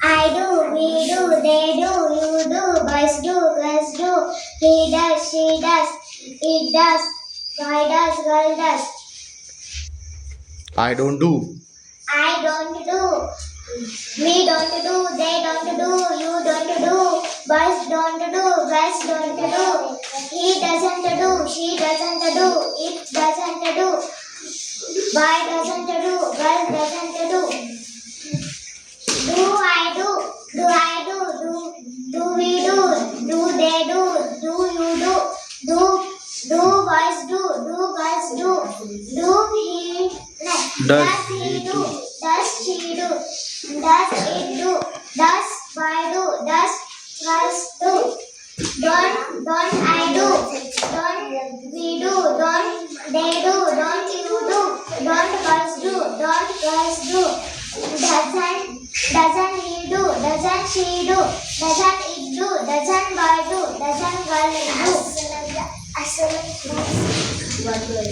I do, we do, they do, you do, boys do, girls do, he does, she does, it does, boy does, girl does. I don't do. I don't do, we don't do, they don't do, you don't do, boys don't do, girls don't do, he doesn't do, she doesn't do, it doesn't do, boy doesn't do, girl doesn't do. Do I do? Do I do? Do we do? Do they do? Do you do? Do boys do? Do girls do? Do he? Does he do? Does she do? Does it do? Does boy do? Does girls do? Don't I do? Don't we do? Don't they do? Don't you do? Don't boys do? Don't girls do? Doesn't he do? Doesn't she do? Doesn't it do? Doesn't boy do? Doesn't girl do?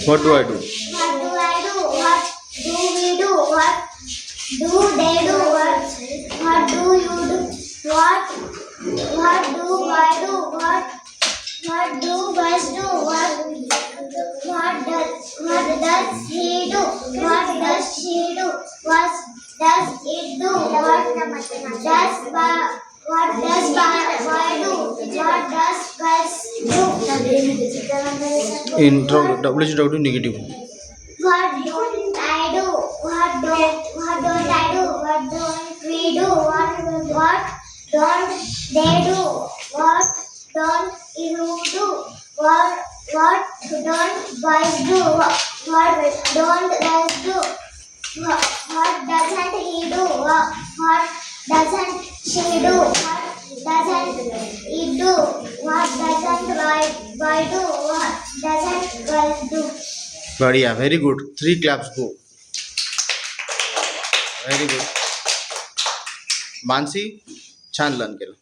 What do I do? What do I do? What do we do? What do they do? What do you do? What do I do? What do boys do? What does he do? What does she do? What does it do? What does boy do? What does girls do? Intro WCW negative. What don't I do? What don't I do? What don't we do? What don't they do? What don't you do? What don't boys do? What don't girls do? What doesn't he do? What doesn't she do? What doesn't it do? What doesn't boy do? What doesn't girl do? बढ़िया, very good. 3 claps go. Very good. Mansi छान learn केलं.